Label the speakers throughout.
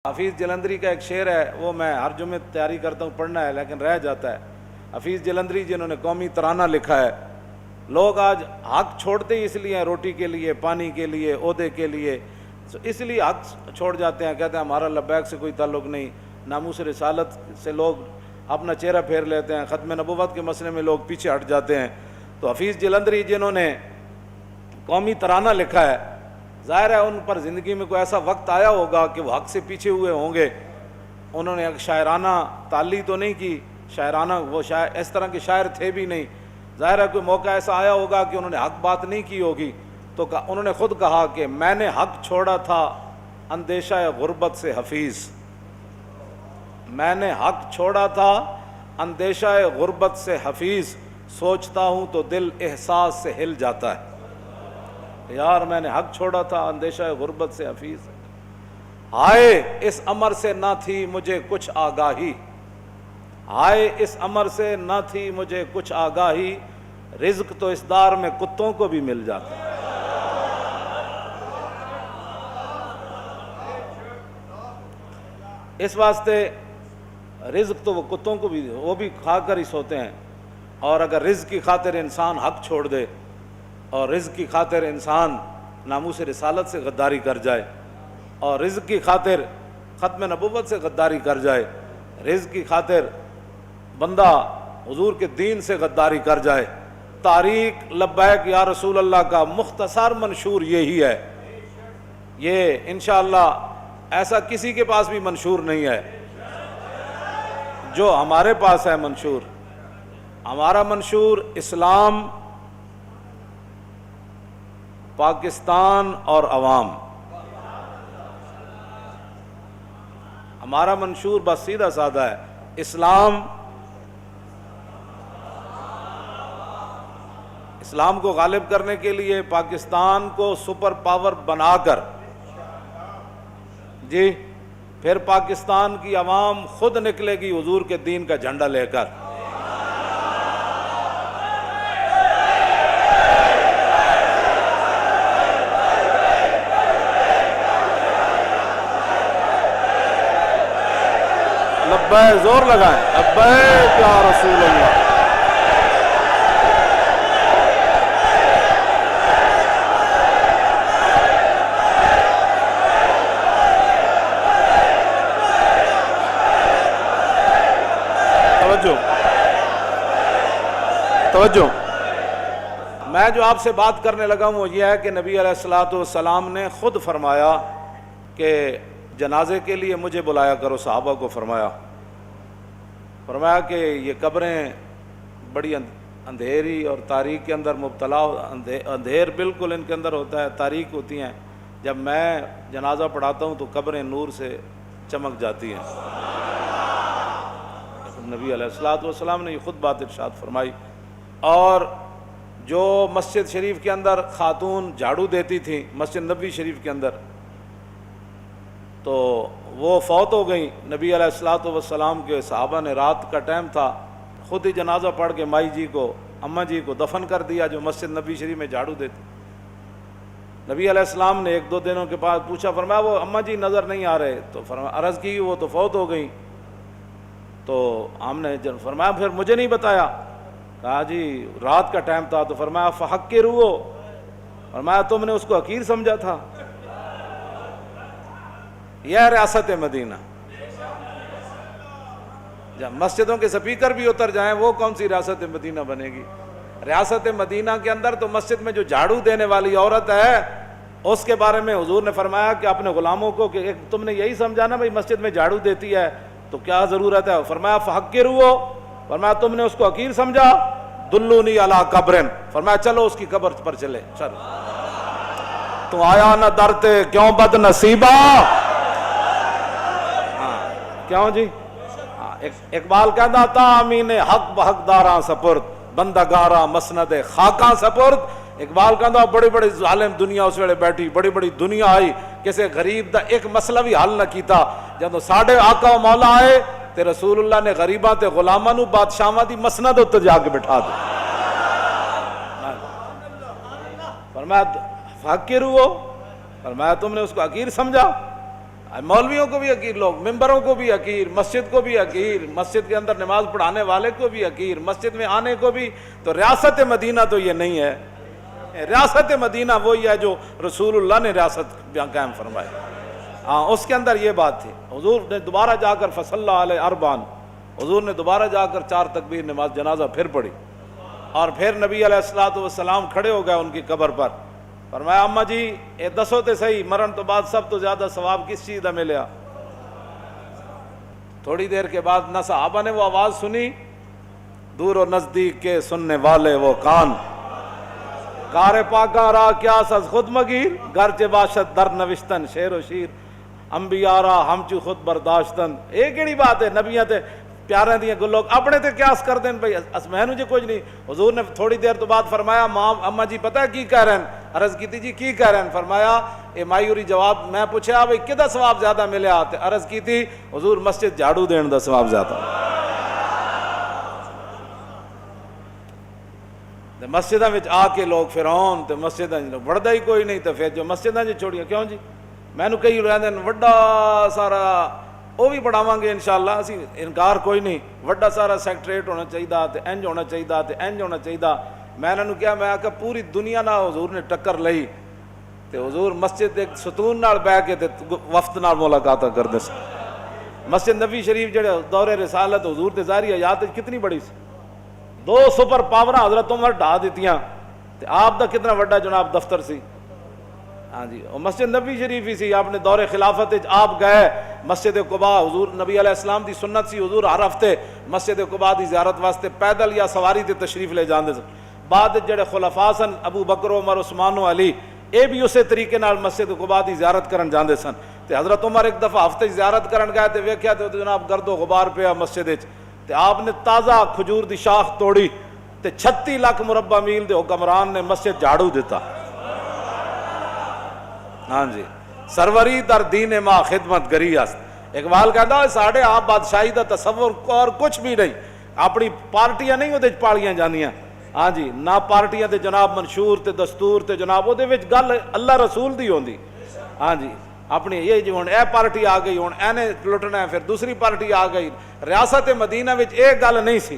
Speaker 1: حفیظ جلندری کا ایک شعر ہے، وہ میں ہر جمعے تیاری کرتا ہوں پڑھنا ہے لیکن رہ جاتا ہے۔ حفیظ جلندری جنہوں نے قومی ترانہ لکھا ہے، لوگ آج حق چھوڑتے ہی اس لیے ہیں، روٹی کے لیے، پانی کے لیے، عہدے کے لیے، اس لیے حق چھوڑ جاتے ہیں، کہتے ہیں ہمارا لبیک سے کوئی تعلق نہیں، ناموس رسالت سے لوگ اپنا چہرہ پھیر لیتے ہیں، ختم نبوت کے مسئلے میں لوگ پیچھے ہٹ جاتے ہیں۔ تو حفیظ جلندری جنہوں نے قومی ترانہ لکھا ہے، ظاہر ہے ان پر زندگی میں کوئی ایسا وقت آیا ہوگا کہ وہ حق سے پیچھے ہوئے ہوں گے۔ انہوں نے ایک شاعرانہ تعلی تو نہیں کی، شاعرانہ وہ شاعر اس طرح کے شاعر تھے بھی نہیں، ظاہر ہے کوئی موقع ایسا آیا ہوگا کہ انہوں نے حق بات نہیں کی ہوگی، تو انہوں نے خود کہا کہ میں نے حق چھوڑا تھا اندیشہ غربت سے حفیظ، میں نے حق چھوڑا تھا اندیشہ غربت سے حفیظ، سوچتا ہوں تو دل احساس سے ہل جاتا ہے۔ یار میں نے حق چھوڑا تھا اندیشہ غربت سے حفیظ، ہائے اس امر سے نہ تھی مجھے کچھ آگاہی، ہائے اس امر سے نہ تھی مجھے کچھ آگاہی، رزق تو اس دار میں کتوں کو بھی مل جاتا ہے۔ اس واسطے رزق تو وہ کتوں کو بھی، وہ بھی کھا کر ہی سوتے ہیں، اور اگر رزق کی خاطر انسان حق چھوڑ دے اور رزق کی خاطر انسان ناموس رسالت سے غداری کر جائے اور رزق کی خاطر ختم نبوت سے غداری کر جائے، رزق کی خاطر بندہ حضور کے دین سے غداری کر جائے، تاریخ لبیک یا رسول اللہ کا مختصر منشور یہی ہے۔ یہ انشاءاللہ ایسا کسی کے پاس بھی منشور نہیں ہے جو ہمارے پاس ہے منشور۔ ہمارا منشور اسلام، پاکستان اور عوام، ہمارا منشور بس سیدھا سادہ ہے، اسلام، اسلام کو غالب کرنے کے لیے پاکستان کو سپر پاور بنا کر، جی پھر پاکستان کی عوام خود نکلے گی حضور کے دین کا جھنڈا لے کر۔ لبیک زور لگائیں، لبیک یا رسول اللہ۔ توجہ، میں جو آپ سے بات کرنے لگا ہوں وہ یہ ہے کہ نبی علیہ الصلوۃ والسلام نے خود فرمایا کہ جنازے کے لیے مجھے بلایا کرو، صحابہ کو فرمایا کہ یہ قبریں بڑی اندھیری اور تاریک کے اندر مبتلا، اندھیر بالکل ان کے اندر ہوتا ہے، تاریک ہوتی ہیں، جب میں جنازہ پڑھاتا ہوں تو قبریں نور سے چمک جاتی ہیں۔ نبی علیہ الصلوۃ والسلام نے یہ خود بات ارشاد فرمائی۔ اور جو مسجد شریف کے اندر خاتون جھاڑو دیتی تھیں، مسجد نبوی شریف کے اندر، تو وہ فوت ہو گئیں، نبی علیہ الصلوۃ والسلام کے صحابہ نے رات کا ٹائم تھا، خود ہی جنازہ پڑھ کے مائی جی کو، اماں جی کو دفن کر دیا جو مسجد نبوی شریف میں جھاڑو دیتی۔ نبی علیہ السلام نے ایک دو دنوں کے بعد پوچھا، فرمایا وہ اماں جی نظر نہیں آ رہے، تو فرمایا عرض کی وہ تو فوت ہو گئیں، تو ہم نے فرمایا پھر مجھے نہیں بتایا، کہا جی رات کا ٹائم تھا، تو فرمایا فحقروہ، فرمایا تم نے اس کو حقیر سمجھا تھا۔ یہ ریاست مدینہ، جب مسجدوں کے سپیکر بھی اتر جائیں وہ کون سی ریاست مدینہ بنے گی؟ ریاست مدینہ کے اندر تو مسجد میں جو جھاڑو دینے والی عورت ہے اس کے بارے میں حضور نے فرمایا کہ اپنے غلاموں کو کہ تم نے یہی سمجھا نا بھائی مسجد میں جھاڑو دیتی ہے تو کیا ضرورت ہے، فرمایا فحقروہ، فرمایا تم نے اس کو حقیر سمجھا، دلونی علی قبرن، فرمایا چلو اس کی قبر پر چلے، چل تو آیا نہ درتے کیوں بد نصیبہ، کیوں جی؟ اقبال کہتا تھا امین حق بحق داراں سپرد، بندگاراں مسند خاکاں سپرد۔ اقبال کہتا بڑی بڑی ظالم دنیا اس ویلے بیٹھی، بڑی بڑی دنیا آئی، کسی غریب دا ایک مسئلہ بھی حل نہ کیتا، جب ساڑھے آقا و مولا آئے تے رسول اللہ نے غریباں تے غلاماں نو بادشاہاں دی مسند اتر جا کے بٹھا دی۔ فرمایا فحقروہ، فرمایا تم نے اس کو حقیر سمجھا، مولویوں کو بھی حقیر لوگ، ممبروں کو بھی حقیر، مسجد کو بھی حقیر، مسجد کے اندر نماز پڑھانے والے کو بھی حقیر، مسجد میں آنے کو بھی۔ تو ریاست مدینہ تو یہ نہیں ہے، ریاست مدینہ وہی ہے جو رسول اللہ نے ریاست قائم فرمائی۔ ہاں اس کے اندر یہ بات تھی۔ حضور نے دوبارہ جا کر فصلی علیہ اربعن، حضور نے دوبارہ جا کر 4 تکبیر نماز جنازہ پھر پڑھی، اور پھر نبی علیہ الصلوۃ والسلام کھڑے ہو گئے ان کی قبر پر، فرمایا اماں جی اے دسو تے صحیح مرن تو بعد سب تو زیادہ ثواب کس چیز کا ملیا؟ تھوڑی دیر کے بعد نہ صحابہ نے وہ آواز سنی، دور و نزدیک کے سننے والے وہ کان، کار پاکاں را کیا سز خود مگیر، گرچہ باشد در نوشتن شعر و شیر، انبیاء را ہمچو خود برداشتن۔ یہ کیڑی بات ہے؟ نبیاں تے پیاراں دیاں گلوں اپنے تے قیاس کر دین بھائی اسمینو جی کچھ نہیں۔ حضور نے تھوڑی دیر تو بعد فرمایا ماں اماں جی پتہ ہے کی کہہ رہے ہیں؟ عرض کی جی کی کہہ رہے ہیں؟ فرمایا اے مایوری جواب، میں پوچھا بھائی کدا ثواب زیادہ ملیا؟ تے عرض کی تھی حضور مسجد جھاڑو دین دا ثواب زیادہ۔ تے مسجداں وچ آ کے لوگ فرعون تے مسجداں وڑدا ہی کوئی نہیں، تے پھر جو مسجداں جی چھوڑیاں کیوں جی؟ مینوں کئی رہندے وڈا سارا وہ بھی بڑھاواں گے انشاءاللہ، اسی انکار کوئی نہیں، وڈا سارا سیکٹریٹ ہونا چاہیے تے انج ہونا چاہیے تے انج ہونا چاہیے۔ میں انہوں کیا میں آکھا پوری دنیا نال حضور نے ٹکر لئی تے حضور مسجد ایک ستون نال بیٹھ کے تے وفد نال ملاقاتاں کردے سن۔ مسجد نبی شریف جڑے دور رسالت حضور تے ظاہری حیات کتنی بڑی سی، 2 سپر پاوراں حضرت عمر ڈھا دتیاں تے آپ دا کتنا وڈا جناب دفتر سی۔ ہاں جی اور مسجد نبی شریف ہی سی، آپ نے دور خلافت آپ گئے مسجد قباء، حضور نبی علیہ السلام دی سنت سی حضور ہر ہفتے مسجد قباء دی زیارت واسطے پیدل یا سواری تے تشریف لے جاندے سن۔ بعد جڑے خلفاء سن ابو بکر عمر عثمان و علی اے بھی اسی طریقے نال مسجد قباء دی زیارت کرن جاندے سن۔ تے حضرت عمر ایک دفعہ ہفتے زیارت کرن گئے تے ویکھیا تے جناب گرد و غبار پیا مسجد وچ، تے آپ نے تازہ کھجور دی شاخ توڑی تے 36 لاکھ مربع میل دے حکمران نے مسجد جھاڑو دیتا۔ ہاں جی سروری در دین ماں خدمت گری است۔ اقبال کہتا ہے ساڑھے آپ بادشاہی دا تصور اور کچھ بھی نہیں، اپنی پارٹیاں نہیں وہ پالیاں جانیاں۔ ہاں جی نہ پارٹیاں تے جناب منشور تے دستور تے جناب وہ گل اللہ رسول دی ہوندی۔ ہاں جی اپنی یہ جو اے پارٹی آ گئی ہوں اینے لٹنا ہے، پھر دوسری پارٹی آ گئی۔ ریاست مدینہ وچ ایک گل نہیں سی۔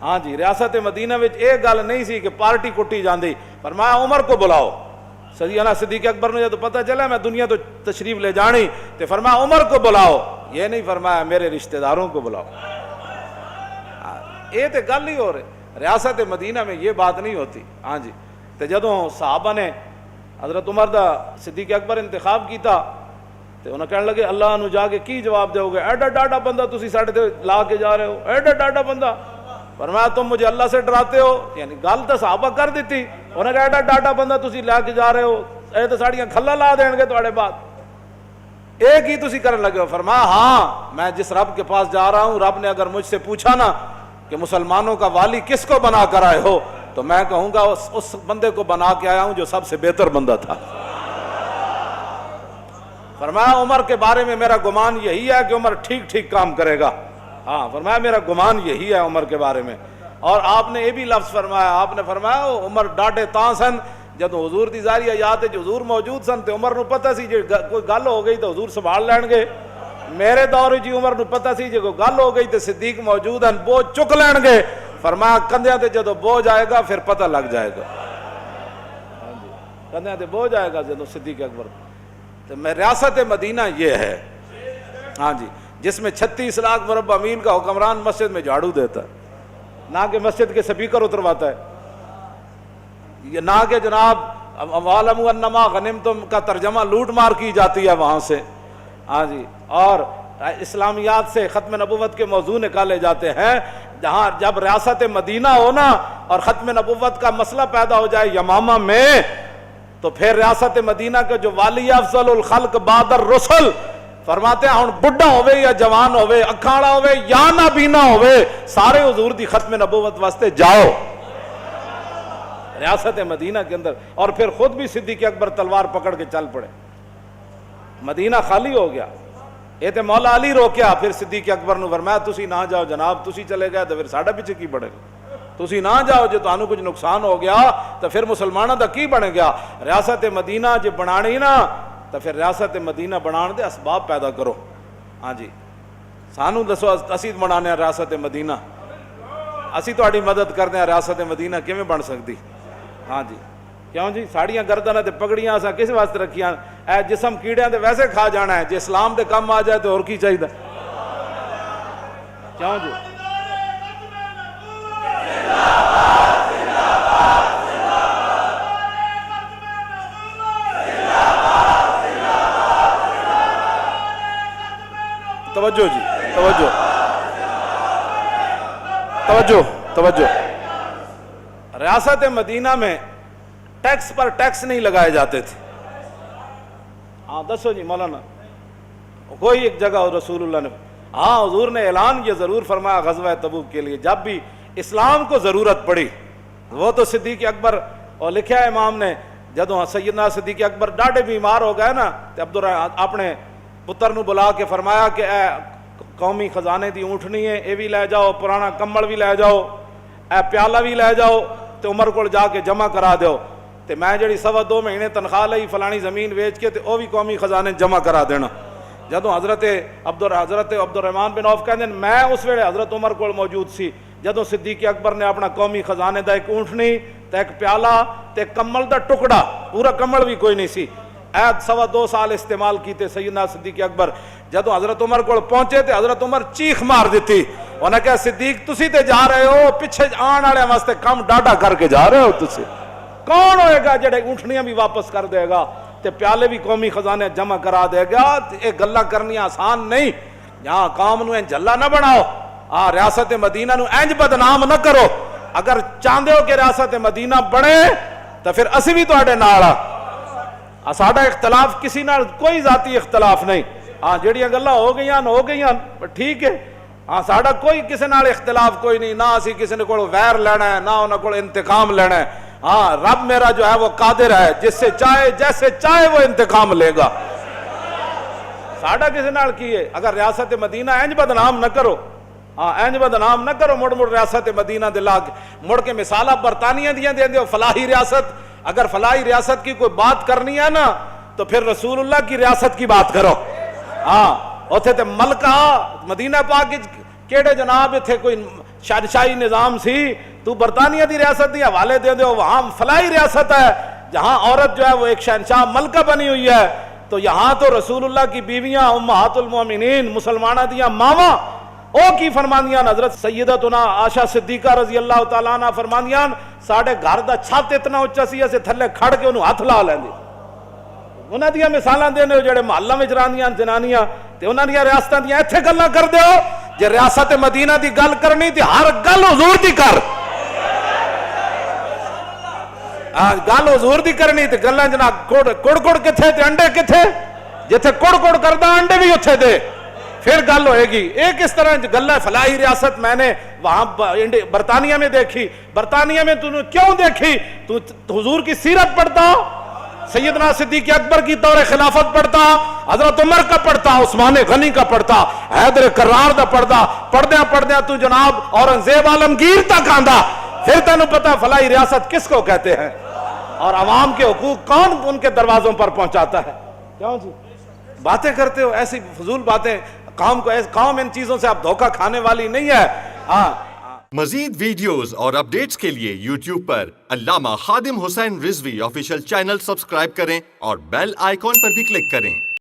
Speaker 1: ہاں جی ریاست مدینہ وچ ایک گل نہیں سی کہ پارٹی کٹی جاندی۔ فرمایا عمر کو بلاؤ، سیدنا صدیق اکبر نے جب پتہ چلا میں دنیا تو تشریف لے جانی تو فرمایا عمر کو بلاؤ، یہ نہیں فرمایا میرے رشتہ داروں کو بلاؤ۔ یہ تو گل ہی ہو رہی، ریاست مدینہ میں یہ بات نہیں ہوتی۔ ہاں جی تو جدوں صحابہ نے حضرت عمر دا صدیق اکبر انتخاب کیتا تو انہوں کہنے لگے اللہ نو جا کے کی جواب دو گے؟ ایڈا ڈاڈا بندہ تسی ساڑھے تے لا کے جا رہے ہو، ایڈا ڈاڈا بندہ۔ فرمایا تم مجھے اللہ سے ڈراتے ہو، یعنی گل تو صحابہ کر دیتی، انہوں نے کہا ایڈا ڈاڈا بندہ تسی لا کے جا رہے ہو، اے تو ساڑیاں کھلا لا دیں گے تواڈے بعد، ایک ہی تسی کرنے لگے ہو۔ فرمایا ہاں میں جس رب کے پاس جا رہا ہوں، رب نے اگر مجھ سے پوچھا نا کہ مسلمانوں کا والی کس کو بنا کر آئے ہو تو میں کہوں گا اس بندے کو بنا کے آیا ہوں جو سب سے بہتر بندہ تھا۔ فرمایا عمر کے بارے میں میرا گمان یہی ہے کہ عمر ٹھیک ٹھیک کام کرے گا۔ ہاں فرمایا میرا گمان یہی ہے عمر کے بارے میں۔ اور آپ نے یہ بھی لفظ فرمایا، آپ نے فرمایا عمر ڈاڈے تاں سن جدو حضور دی ظاہری حیات جو حضور موجود سن تے عمر نو پتہ سی جے کوئی گل ہو گئی تو حضور سنبھال لین گے۔ میرے دور جی عمر نو پتہ سی جے کوئی گل ہو گئی تو صدیق موجود ہیں بوجھ چک لین گے۔ فرمایا کندھیاں تے جدو بوجھ آئے گا پھر پتہ لگ جائے گا۔ کندھیاں تے بوجھ آئے گا جدو صدیق اکبر۔ تو میں ریاست مدینہ یہ ہے ہاں جی جس میں 36 لاکھ مربع میل کا حکمران مسجد میں جھاڑو دیتا ہے، نہ کہ مسجد کے سپیکر اترواتا ہے، نہ کہ جناب وَاعْلَمُوا أَنَّمَا غَنِمْتُمْ کا ترجمہ لوٹ مار کی جاتی ہے وہاں سے۔ ہاں جی اور اسلامیات سے ختم نبوت کے موضوع نکالے جاتے ہیں۔ جہاں جب ریاست مدینہ ہو نا اور ختم نبوت کا مسئلہ پیدا ہو جائے یمامہ میں تو پھر ریاست مدینہ کا جو والی افضل الخلق بعد الرسل فرماتے ہیں ہن بڈھا ہوئے یا جوان ہوئے، اکھاڑا ہوئے یا نابینا ہوئے، سارے حضور دی ختم نبوت واسطے جاؤ ریاست مدینہ کے اندر۔ اور پھر خود بھی صدیق اکبر تلوار پکڑ کے چل پڑے، مدینہ خالی ہو گیا۔ یہ تے مولا علی روکیا، پھر صدیق اکبر نے فرمایا تسی نہ جاؤ جناب، تسی چلے گئے تو پھر ساڈا پیچھے کی بڑھے گا، تسی نہ جاؤ جے تانوں کچھ نقصان ہو گیا تو پھر مسلمانوں دا کی بنے گا۔ ریاست مدینہ جے بنانی نا تو پھر ریاست مدینہ بنان دے اسباب پیدا کرو. ہاں جی سانو دسو اسی بنانے ریاست مدینہ, اسی تہاڈی مدد کرتے ہیں, ریاست مدینہ کیویں بن سکتی؟ ہاں جی کیوں جی ساڑیاں گردناں تے پگڑیاں اساں کس واسطے رکھیاں؟ اے جسم کیڑیاں دے ویسے کھا جانا ہے, جے اسلام دے کم آ جائے تو اور کی چاہیے؟ کیوں جی توجہ جی توجہ توجہ توجہ. ریاست مدینہ میں ٹیکس پر ٹیکس نہیں لگائے جاتے تھے. ہاں دسو جی مولانا کوئی ایک جگہ رسول اللہ نے, ہاں حضور نے اعلان یہ ضرور فرمایا غزوہ تبوک کے لیے جب بھی اسلام کو ضرورت پڑی, وہ تو صدیق اکبر اور لکھا ہے امام نے, جدوں سیدنا صدیق اکبر ڈاڈے بیمار ہو گئے نا تو اپنے پتر نو بلا کے فرمایا کہ اے قومی خزانے دی اونٹنی ہے, اے بھی لے جاؤ, پرانا کمبل بھی لے جاؤ, اے پیالہ بھی لے جاؤ تے عمر کو جا کے جمع کرا دیو, تے میں جڑی 2.5 مہینے تنخواہ لئی فلانی زمین ویچ کے تے او بھی قومی خزانے جمع کرا دینا. جدوں حضرت عبد الرحمن بن عوف کہندے میں اس ویلے حضرت عمر کول موجود سی, جدوں صدیق اکبر نے اپنا قومی خزانے دا ایک اونٹنی تے ایک پیالہ تے کمبل دا ٹکڑا, پورا کمبل بھی کوئی نہیں سی, 2.25 سال استعمال کیتے سیدنا صدیق اکبر. جدوں حضرت عمر کو پہنچے تے حضرت عمر چیخ مار دیتی, انہاں کہا صدیق تسی تے جا رہے ہو, پیچھے آن والے واسطے کم ڈاڈا کر کے جا رہے ہو, تسی کون ہوئے گا جڑے اونٹنیاں بھی واپس کر دے گا تے پیالے بھی قومی خزانے جمع کرا دے گا؟ یہ گلاں کرنی آسان نہیں. یہاں قوم نو انج اللہ نہ بناؤ, ریاست مدینہ نو انج بدنام نہ کرو. اگر چاہندے ہو کہ ریاست مدینہ بنے تو پھر اسی بھی تواڈے نال آ, ساڈا اختلاف کسی نال کوئی ذاتی اختلاف نہیں. ہاں جڑیاں گلاں ہو گئیاں ٹھیک ہے, ہاں ساڈا کوئی کسی نال اختلاف کوئی نہیں, نہ اسی کسی نے کول ویر لینا ہے نہ انہاں کول انتقام لینا ہے. ہاں رب میرا جو ہے وہ قادر ہے, جس سے چاہے جیسے چاہے وہ انتقام لے گا. ساڈا کسی نال کی ہے؟ اگر ریاست مدینہ انج بدنام نہ کرو, ہاں انج بدنام نہ کرو, مڑ ریاست مدینہ دے لاگ مڑ کے مثالاں برطانیہ دیاں دے دیو فلاحی ریاست. اگر فلاحی ریاست کی کوئی بات کرنی ہے نا تو پھر رسول اللہ کی ریاست کی بات کرو. ہاں اوتھے تے ملکہ مدینہ پاک کیڑے جناب اتھے کوئی شادشاہی نظام سی, تو برطانیہ دی ریاست دی حوالے دے دیو, وہاں فلاحی ریاست ہے جہاں عورت جو ہے وہ ایک شہنشاہ ملکہ بنی ہوئی ہے. تو یہاں تو رسول اللہ کی بیویاں امہات المومنین مسلمانہ دیاں ماواں او کی فرماندیاں, حضرت سیدتنا عائشہ صدیقہ رضی اللہ تعالیٰ عنہ فرماندیاں ساڑھے گھر دا چھت اتنا اچھا سی اسے تھلے کھڑ کے انہوں ہاتھ لا لیندے. انہاں دیاں مثالاں دینے جڑے محلہ وچ رہندیاں جنانیاں تے انہاں دیاں ریاستاں دیاں ایتھے گلاں کر دیو. جے ریاست مدینہ دی گل کرنی تے ہر گل حضور دی کر, گل حضور دی کرنی تے گلاں جناب کڑ کتھے تے انڈے کتھے, جتھے کڑ کردا انڈے بھی اتھے دے, پھر گل ہوئے گی. ایک اس طرح گلہ فلاحی ریاست میں نے وہاں برطانیہ میں دیکھی. برطانیہ میں تو نے کیوں دیکھی؟ تو حضور کی سیرت پڑھتا, سیدنا صدیق اکبر کی دور خلافت پڑھتا, حضرت عمر کا پڑھتا, عثمان غنی کا پڑھتا, حیدر کرار دا پڑھتا, پڑھدیاں تو جناب اورنگزیب عالمگیر تک آندا, پھر تینوں پتا فلاحی ریاست کس کو کہتے ہیں اور عوام کے حقوق کون ان کے دروازوں پر پہنچاتا ہے. کیوں جی باتیں کرتے ہو ایسی فضول باتیں؟ قوم ان چیزوں سے آپ دھوکہ کھانے والی نہیں ہے. ہاں
Speaker 2: مزید ویڈیوز اور اپڈیٹس کے لیے یوٹیوب پر علامہ Khadim Hussain Rizvi official channel subscribe کریں اور بیل آئیکن پر بھی کلک کریں.